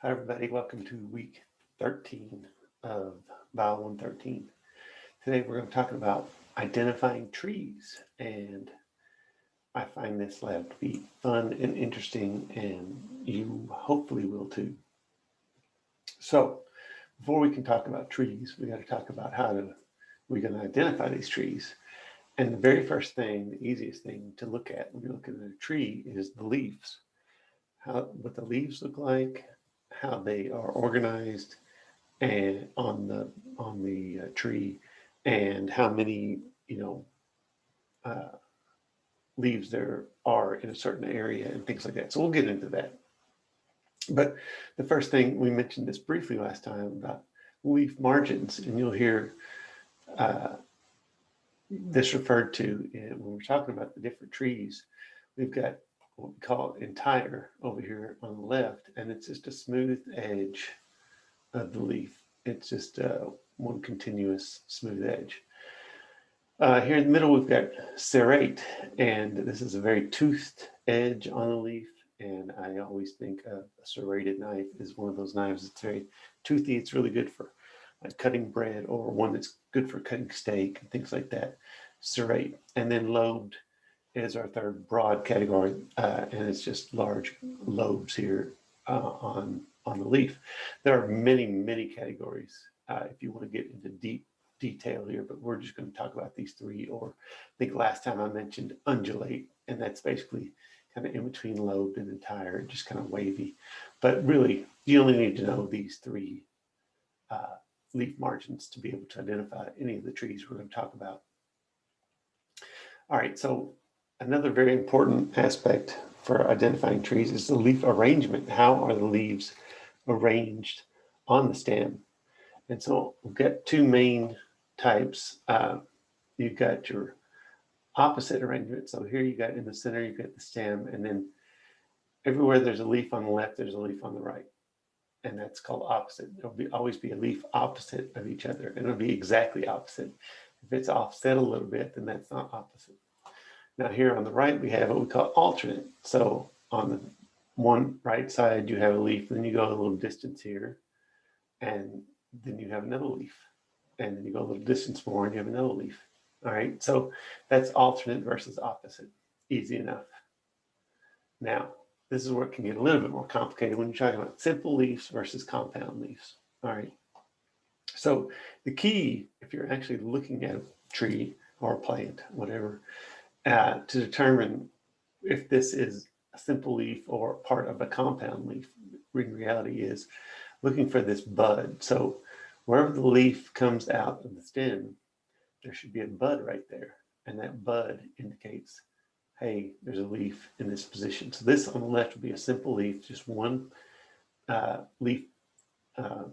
Hi, everybody. Welcome to week 13 of BIO113. Today, we're going to talk about identifying trees, and I find this lab to be fun and interesting, and you hopefully will too. So, before we can talk about trees, we got to talk about we're going to identify these trees. And the very first thing, the easiest thing to look at when you're looking at a tree is the leaves. What the leaves look like, how they are organized, and on the tree, and how many uh, leaves there are in a certain area and things like that. So we'll get into that. But the first thing, we mentioned this briefly last time about leaf margins, and you'll hear uh, this referred to when we're talking about the different trees. We've got what we call entire over here on the left, and it's just a smooth edge of the leaf. It's just one continuous smooth edge. Here in the middle, we've got serrate, and this is a very toothed edge on the leaf. And I always think a serrated knife is one of those knives that's very toothy. It's really good for cutting bread, or one that's good for cutting steak and things like that. Serrate. And then lobed is our third broad category, and it's just large lobes here on the leaf. There are many categories if you want to get into deep detail here, but we're just going to talk about these three. Or I think last time I mentioned undulate, and that's basically kind of in between lobed and entire, just kind of wavy. But really, you only need to know these three uh, leaf margins to be able to identify any of the trees we're going to talk about. All right, so another very important aspect for identifying trees is the leaf arrangement. How are the leaves arranged on the stem? And so we've got two main types. You've got your opposite arrangement. So here you got in the center, you've got the stem, and then everywhere there's a leaf on the left, there's a leaf on the right. And that's called opposite. There'll always be a leaf opposite of each other, and it'll be exactly opposite. If it's offset a little bit, then that's not opposite. Now here on the right, we have what we call alternate. So on the one right side, you have a leaf, then you go a little distance here, and then you have another leaf. And then you go a little distance more and you have another leaf. All right, so that's alternate versus opposite. Easy enough. Now, this is where it can get a little bit more complicated when you're talking about simple leaves versus compound leaves. All right, so the key, if you're actually looking at a tree or a plant, whatever, to determine if this is a simple leaf or part of a compound leaf, in reality is looking for this bud. So wherever the leaf comes out of the stem, there should be a bud right there. And that bud indicates, hey, there's a leaf in this position. So this on the left would be a simple leaf, just one leaf uh,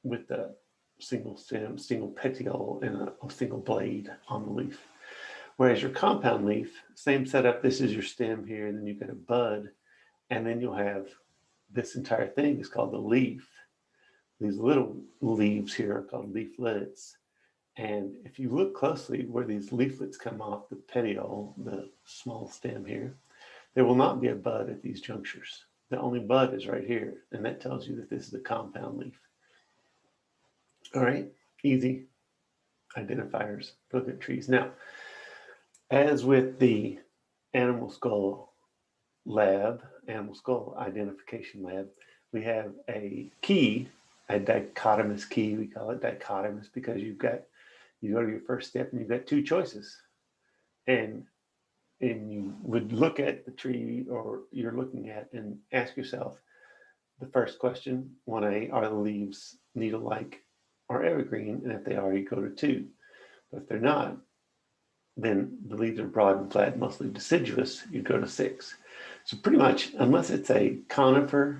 with a single stem, single petiole, and a single blade on the leaf. Whereas your compound leaf, same setup, this is your stem here, and then you've got a bud, and then you'll have this entire thing is called the leaf. These little leaves here are called leaflets. And if you look closely where these leaflets come off the petiole, the small stem here, there will not be a bud at these junctures. The only bud is right here, and that tells you that this is a compound leaf. All right, easy identifiers for looking at trees. Now, as with the animal skull lab, animal skull identification lab, we have a key, a dichotomous key. We call it dichotomous because you go to your first step and you've got two choices. And you would look at the tree or you're looking at and ask yourself the first question, 1A, are the leaves needle-like or evergreen? And if they are, you go to 2. But if they're not, then the leaves are broad and flat, mostly deciduous, you go to 6. So pretty much, unless it's a conifer,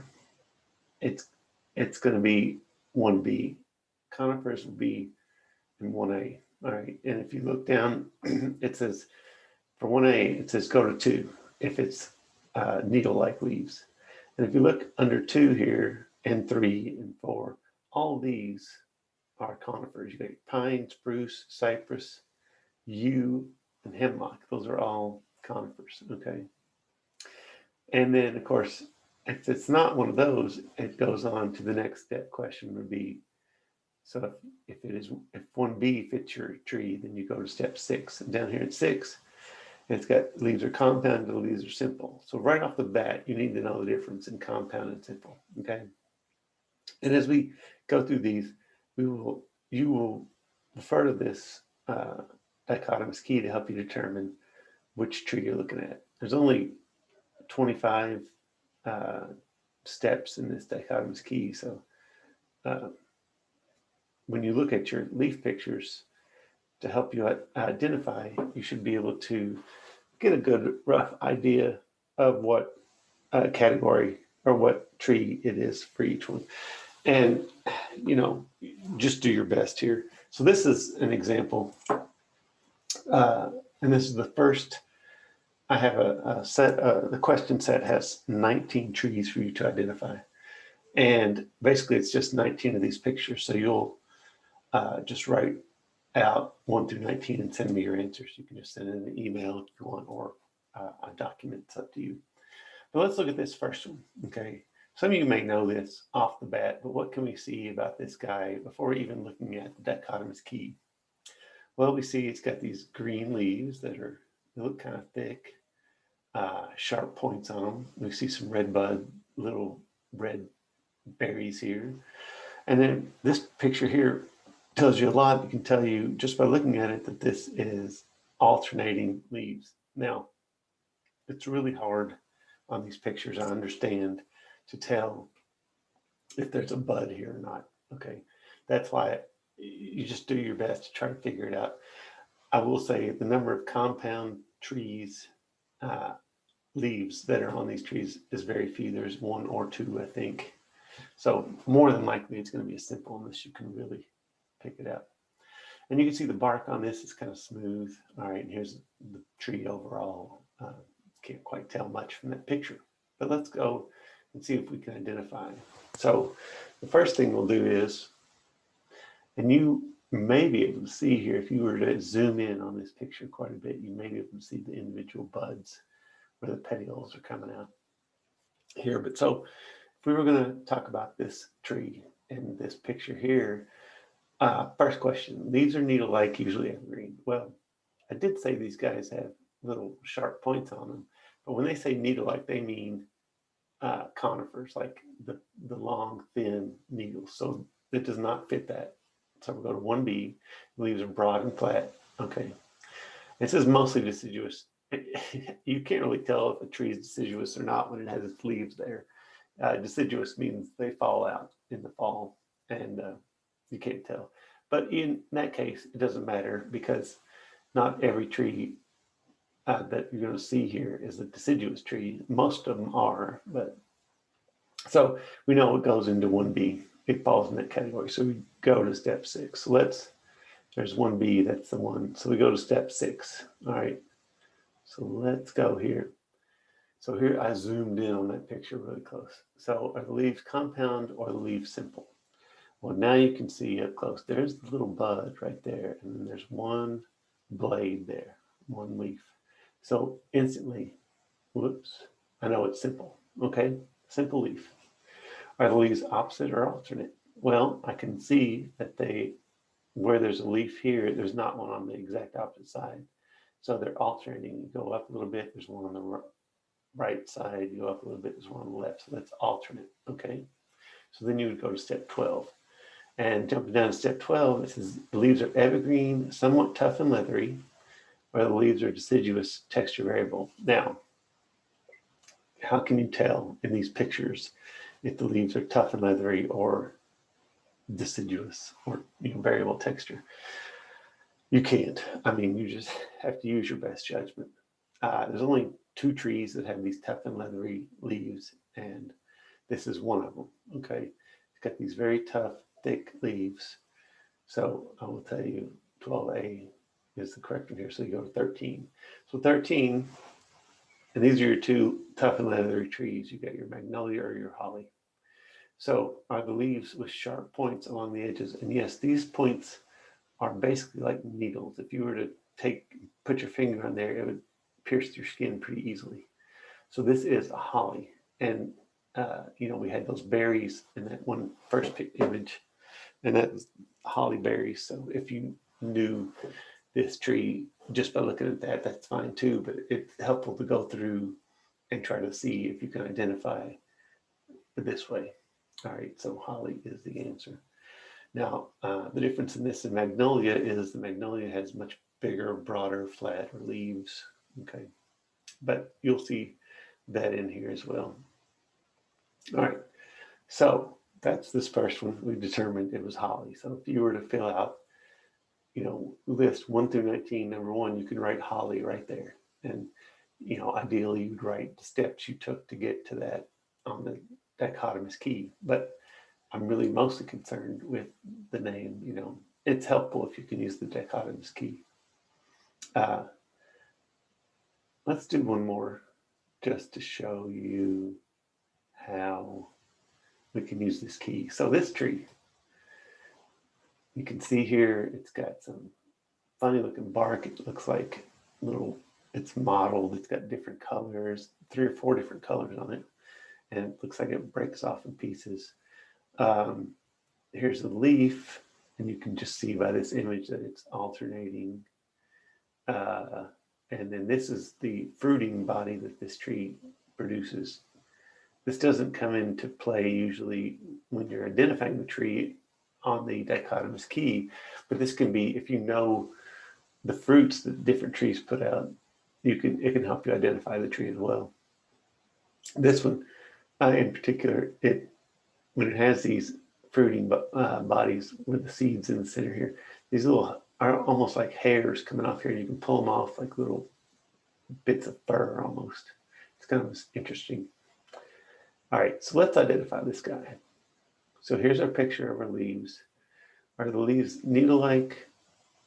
it's going to be 1B. Conifers will be in 1A. All right, and if you look down, it says for 1A, it says go to 2 if it's needle-like leaves. And if you look under 2 here, and 3 and 4, all of these are conifers. You got pine, spruce, cypress, yew, and hemlock. Those are all conifers, okay? And then, of course, if it's not one of those, it goes on to the next step question would be, so if 1B fits your tree, then you go to step 6. And down here at 6, it's got leaves are compound and leaves are simple. So right off the bat, you need to know the difference in compound and simple, okay? And as we go through these, you will refer to this dichotomous key to help you determine which tree you're looking at. There's only 25 steps in this dichotomous key, so when you look at your leaf pictures to help you identify, you should be able to get a good rough idea of what category or what tree it is for each one. And, just do your best here. So this is an example. And this is the first, I have a set, the question set has 19 trees for you to identify. And basically it's just 19 of these pictures. So you'll just write out 1 through 19 and send me your answers. You can just send in an email if you want, or a document. It's up to you. But let's look at this first one, okay? Some of you may know this off the bat, but what can we see about this guy before even looking at the dichotomous key? Well, we see it's got these green leaves they look kind of thick, sharp points on them. We see some red bud, little red berries here. And then this picture here tells you a lot. It can tell you just by looking at it that this is alternating leaves. Now, it's really hard on these pictures, I understand, to tell if there's a bud here or not. Okay, that's why you just do your best to try to figure it out. I will say the number of compound trees, leaves that are on these trees is very few. There's 1 or 2, I think. So more than likely it's going to be a simple unless you can really pick it up. And you can see the bark on this is kind of smooth. All right, and here's the tree overall. Can't quite tell much from that picture, but let's go and see if we can identify. So the first thing we'll do is, and you may be able to see here, if you were to zoom in on this picture quite a bit, you may be able to see the individual buds where the petioles are coming out here. But so if we were going to talk about this tree in this picture here, first question, these are needle-like, usually evergreen. Well, I did say these guys have little sharp points on them, but when they say needle-like, they mean conifers, like the long, thin needles. So it does not fit that. So we'll go to 1B. The leaves are broad and flat. Okay. It says mostly deciduous. You can't really tell if a tree is deciduous or not when it has its leaves there. Deciduous means they fall out in the fall, and you can't tell. But in that case, it doesn't matter because not every tree that you're going to see here is a deciduous tree. Most of them are, but so we know it goes into 1B. It falls in that category. So we go to step 6. So there's 1B, that's the one. So we go to step 6. All right. So let's go here. So here I zoomed in on that picture really close. So are the leaves compound or the leaves simple? Well, now you can see up close. There's the little bud right there. And then there's one blade there, one leaf. So instantly, whoops, I know it's simple. Okay, simple leaf. Are the leaves opposite or alternate? Well, I can see that where there's a leaf here, there's not one on the exact opposite side. So they're alternating. You go up a little bit, there's one on the right side, you go up a little bit, there's one on the left. So that's alternate, okay? So then you would go to step 12. And jumping down to step 12, it says the leaves are evergreen, somewhat tough and leathery, or the leaves are deciduous, texture variable. Now, how can you tell in these pictures if the leaves are tough and leathery or deciduous or variable texture? You can't. I mean, you just have to use your best judgment. There's only 2 trees that have these tough and leathery leaves, and this is one of them. Okay, it's got these very tough, thick leaves. So I will tell you 12A is the correct one here. So you go to 13. So 13, and these are your 2 tough and leathery trees. You got your magnolia or your holly. So are the leaves with sharp points along the edges? And yes, these points are basically like needles. If you were to put your finger on there, it would pierce your skin pretty easily. So this is a holly. And we had those berries in that one first image, and that was holly berries. So if you knew this tree just by looking at that, that's fine too, but it's helpful to go through and try to see if you can identify this way. All right, so holly is the answer. Now, the difference in this and magnolia is the magnolia has much bigger, broader, flatter leaves. Okay, but you'll see that in here as well. All right, so that's this first one. We determined it was holly. So if you were to fill out, list 1 through 19, number 1, you can write holly right there. And, ideally you'd write the steps you took to get to that on the dichotomous key. But I'm really mostly concerned with the name. It's helpful if you can use the dichotomous key. Let's do one more just to show you how we can use this key. So this tree, you can see here, it's got some funny looking bark. It looks like it's mottled. It's got different colors, 3 or 4 different colors on it. And it looks like it breaks off in pieces. Here's the leaf, and you can just see by this image that it's alternating. And then this is the fruiting body that this tree produces. This doesn't come into play usually when you're identifying the tree on the dichotomous key, but this can be, if you know the fruits that different trees put out, it can help you identify the tree as well. This one in particular, when it has these fruiting bodies with the seeds in the center here, these little are almost like hairs coming off here, and you can pull them off like little bits of fur almost. It's kind of interesting. All right, so let's identify this guy. So here's our picture of our leaves. Are the leaves needle-like,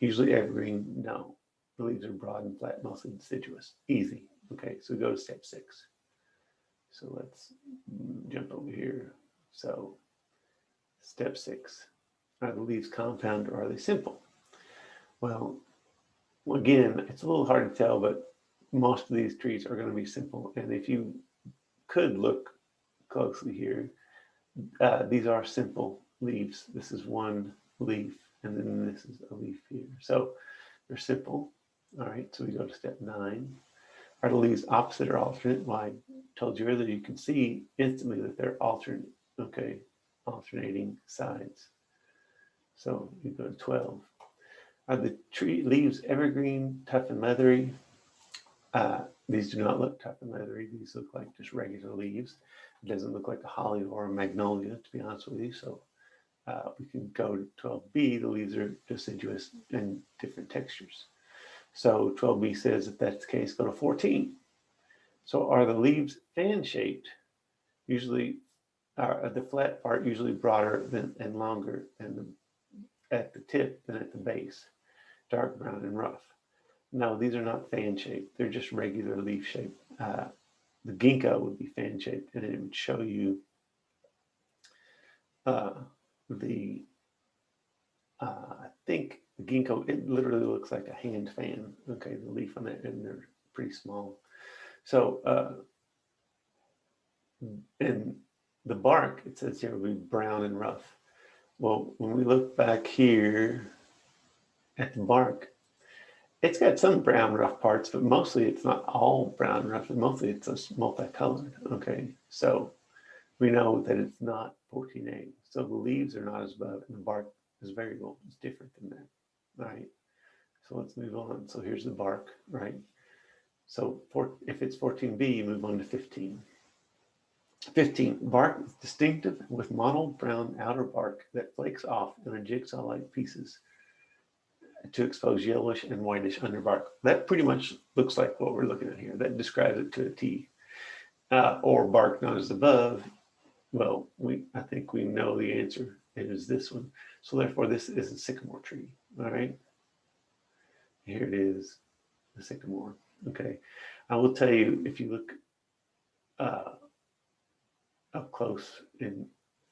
usually evergreen? No. The leaves are broad and flat, mostly deciduous. Easy. Okay, so we go to step 6. So let's jump over here. So step 6. Are the leaves compound or are they simple? Well, again, it's a little hard to tell, but most of these trees are going to be simple. And if you could look closely here, these are simple leaves. This is one leaf, and then this is a leaf here. So they're simple. All right, so we go to step 9. Are the leaves opposite or alternate? Well, I told you earlier, you can see instantly that they're alternate, okay, alternating sides. So you go to 12. Are the tree leaves evergreen, tough and leathery? These do not look tough and leathery. These look like just regular leaves. It doesn't look like a holly or a magnolia, to be honest with you. So we can go to 12B. The leaves are deciduous and different textures. So 12B says if that's the case, go to 14. So are the leaves fan-shaped? Usually, the flat part usually broader and longer at the tip than at the base, dark brown and rough. No, these are not fan-shaped. They're just regular leaf-shaped. The ginkgo would be fan-shaped, and it would show you I think the ginkgo, it literally looks like a hand fan, okay, the leaf on it, and they're pretty small. So, and the bark, it says here, will be brown and rough. Well, when we look back here at the bark, it's got some brown rough parts, but mostly it's not all brown rough, and mostly it's just multicolored, okay? So we know that it's not 14A. So the leaves are not as above, and the bark is variable. It's different than that, right? So let's move on. So here's the bark, right? So if it's 14B, you move on to 15. 15, bark is distinctive with mottled brown outer bark that flakes off in jigsaw-like pieces to expose yellowish and whitish underbark. That pretty much looks like what we're looking at here. That describes it to a T. Or bark not as above. Well, I think we know the answer. It is this one. So therefore, this is a sycamore tree. All right. Here it is, the sycamore. Okay. I will tell you, if you look up close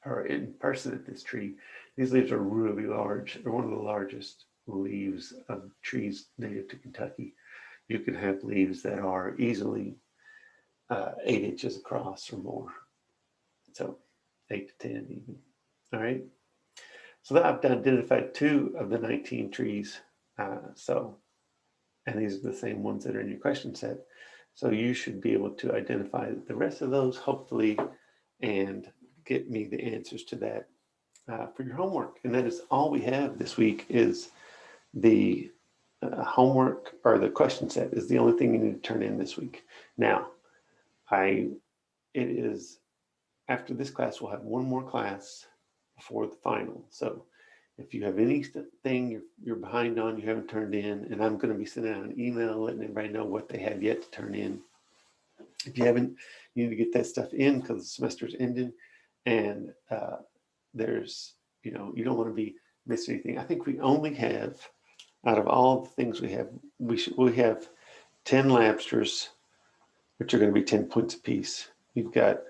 or in person at this tree, these leaves are really large. They're one of the largest leaves of trees native to Kentucky. You can have leaves that are easily 8 inches across or more. So 8 to 10 even. All right. So that I've identified 2 of the 19 trees. And these are the same ones that are in your question set. So you should be able to identify the rest of those, hopefully, and get me the answers to that for your homework. And that is all we have this week is the homework, or the question set is the only thing you need to turn in this week. Now, it is after this class, we'll have one more class before the final. So if you have anything you're behind on, you haven't turned in, and I'm going to be sending out an email letting everybody know what they have yet to turn in. If you haven't, you need to get that stuff in because the semester's ending, and there's, you don't want to be missing anything. I think we only have, out of all the things we have, we have 10 labsters, which are going to be 10 points apiece. We've got,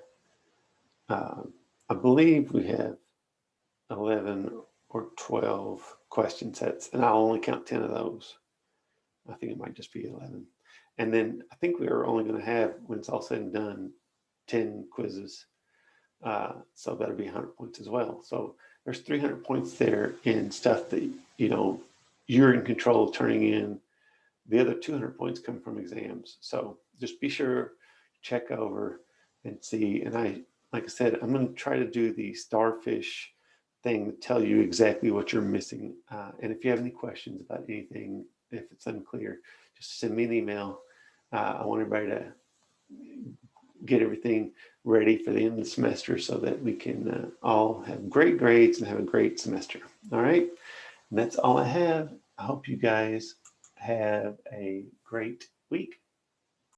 I believe we have 11 or 12 question sets, and I'll only count 10 of those. I think it might just be 11. And then I think we are only going to have, when it's all said and done, 10 quizzes. So that'll be 100 points as well. So there's 300 points there in stuff that, you're in control of turning in. The other 200 points come from exams. So just be sure, check over and see. And like I said, I'm going to try to do the starfish thing to tell you exactly what you're missing. And if you have any questions about anything, if it's unclear, just send me an email. I want everybody to get everything ready for the end of the semester so that we can all have great grades and have a great semester. All right. And that's all I have. I hope you guys have a great week.